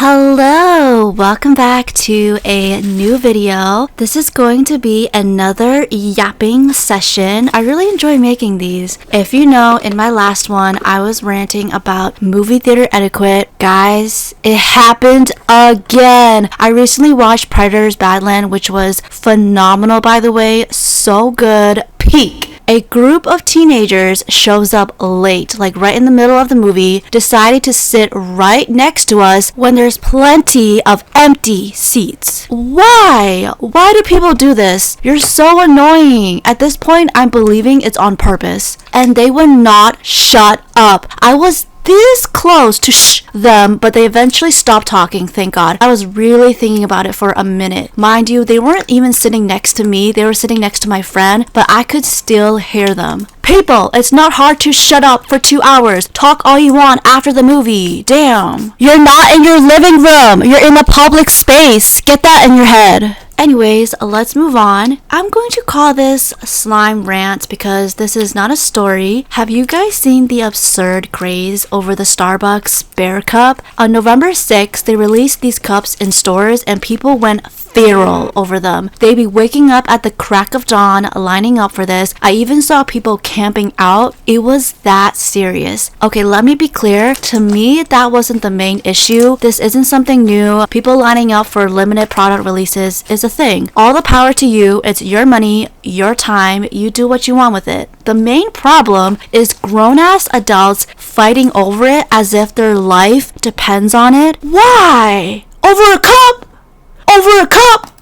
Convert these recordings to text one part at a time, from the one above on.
Hello, welcome back to a new video. This is going to be another yapping session. I really enjoy making these. If you know, in my last one, I was ranting about movie theater etiquette. Guys, it happened again. I recently watched Predator's Badland, which was phenomenal, by the way. So good. Peak. A group of teenagers shows up late, like right in the middle of the movie, deciding to sit right next to us when there's plenty of empty seats. Why? Why do people do this? You're so annoying. At this point, I'm believing it's on purpose. And they would not shut up. I was this close to shh them, but they eventually stopped talking, thank God. I was really thinking about it for a minute. Mind you, they weren't even sitting next to me, they were sitting next to my friend, but I could still hear them. People, it's not hard to shut up for 2 hours. Talk all you want after the movie. Damn. You're not in your living room. You're in a public space. Get that in your head. Anyways, let's move on. I'm going to call this slime rant because this is not a story. Have you guys seen the absurd craze over the Starbucks Bear Cup? On November 6th, they released these cups in stores and people went feral over them. They'd be waking up at the crack of dawn, lining up for this. I even saw people camping out. It was that serious. Okay, let me be clear. To me, that wasn't the main issue. This isn't something new. People lining up for limited product releases is a thing. All the power to you. It's your money, your time. You do what you want with it. The main problem is grown-ass adults fighting over it as if their life depends on it. Why? Over a cup? Over a cup!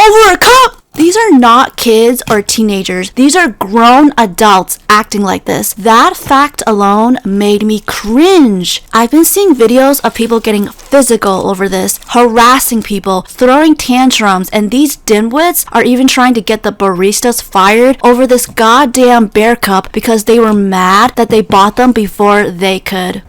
Over a cup! These are not kids or teenagers. These are grown adults acting like this. That fact alone made me cringe. I've been seeing videos of people getting physical over this, harassing people, throwing tantrums, and these dimwits are even trying to get the baristas fired over this goddamn bear cup because they were mad that they bought them before they could.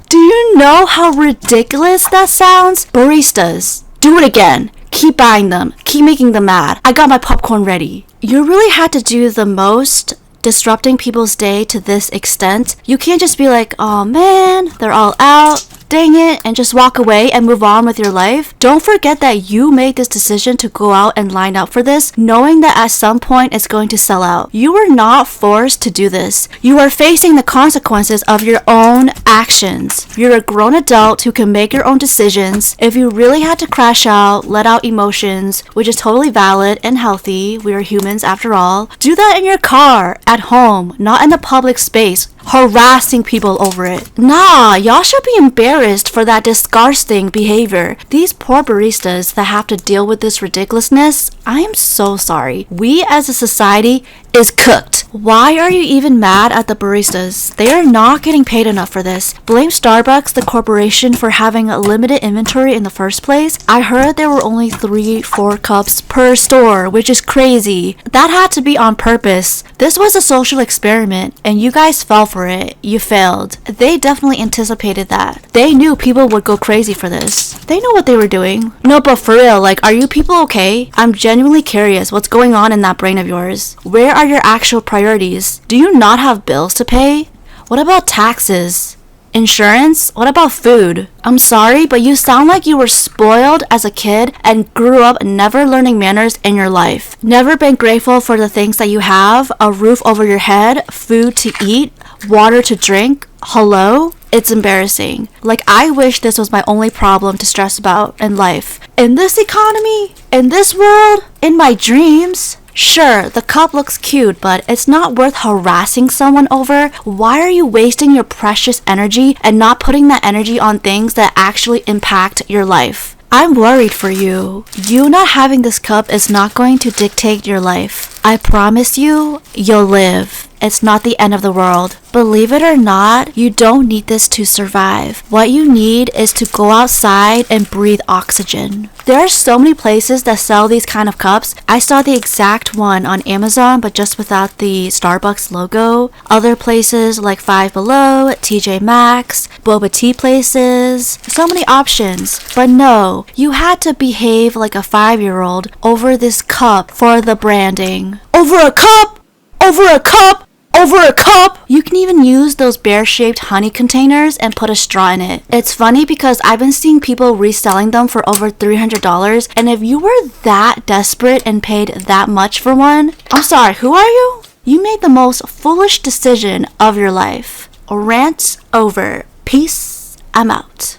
Do you know how ridiculous that sounds? Baristas, do it again. Keep buying them. Keep making them mad. I got my popcorn ready. You really had to do the most disrupting people's day to this extent. You can't just be like, oh man, they're all out. Dang it, and just walk away and move on with your life. Don't forget that you made this decision to go out and line up for this, knowing that at some point it's going to sell out. You were not forced to do this. You are facing the consequences of your own actions. You're a grown adult who can make your own decisions. If you really had to crash out, let out emotions, which is totally valid and healthy, we are humans after all, do that in your car, at home, not in a public space, harassing people over it. Nah, y'all should be embarrassed for that disgusting behavior. These poor baristas that have to deal with this ridiculousness, I am so sorry. We as a society is cooked. Why are you even mad at the baristas? They are not getting paid enough for this. Blame Starbucks, the corporation, for having a limited inventory in the first place. I heard there were only 3-4 cups per store, which is crazy. That had to be on purpose. This was a social experiment, and you guys fell for it. You failed. They definitely anticipated that. They knew people would go crazy for this. They know what they were doing. No, but for real, like, are you people okay? I'm genuinely curious what's going on in that brain of yours. Where are your actual priorities? Do you not have bills to pay? What about taxes? Insurance? What about food? I'm sorry, but you sound like you were spoiled as a kid and grew up never learning manners in your life. Never been grateful for the things that you have, a roof over your head, food to eat, water to drink. Hello? It's embarrassing. Like, I wish this was my only problem to stress about in life. In this economy? In this world? In my dreams? Sure, the cup looks cute, but it's not worth harassing someone over. Why are you wasting your precious energy and not putting that energy on things that actually impact your life? I'm worried for you. You not having this cup is not going to dictate your life. I promise you, you'll live. It's not the end of the world. Believe it or not, you don't need this to survive. What you need is to go outside and breathe oxygen. There are so many places that sell these kind of cups. I saw the exact one on Amazon, but just without the Starbucks logo. Other places like Five Below, TJ Maxx, boba tea places. So many options. But no, you had to behave like a 5-year-old over this cup for the branding. Over a cup! Over a cup! over a cup. You can even use those bear-shaped honey containers and put a straw in it. It's funny because I've been seeing people reselling them for over $300, and if you were that desperate and paid that much for one, I'm sorry, who are you? You made the most foolish decision of your life. Rant over. Peace. I'm out.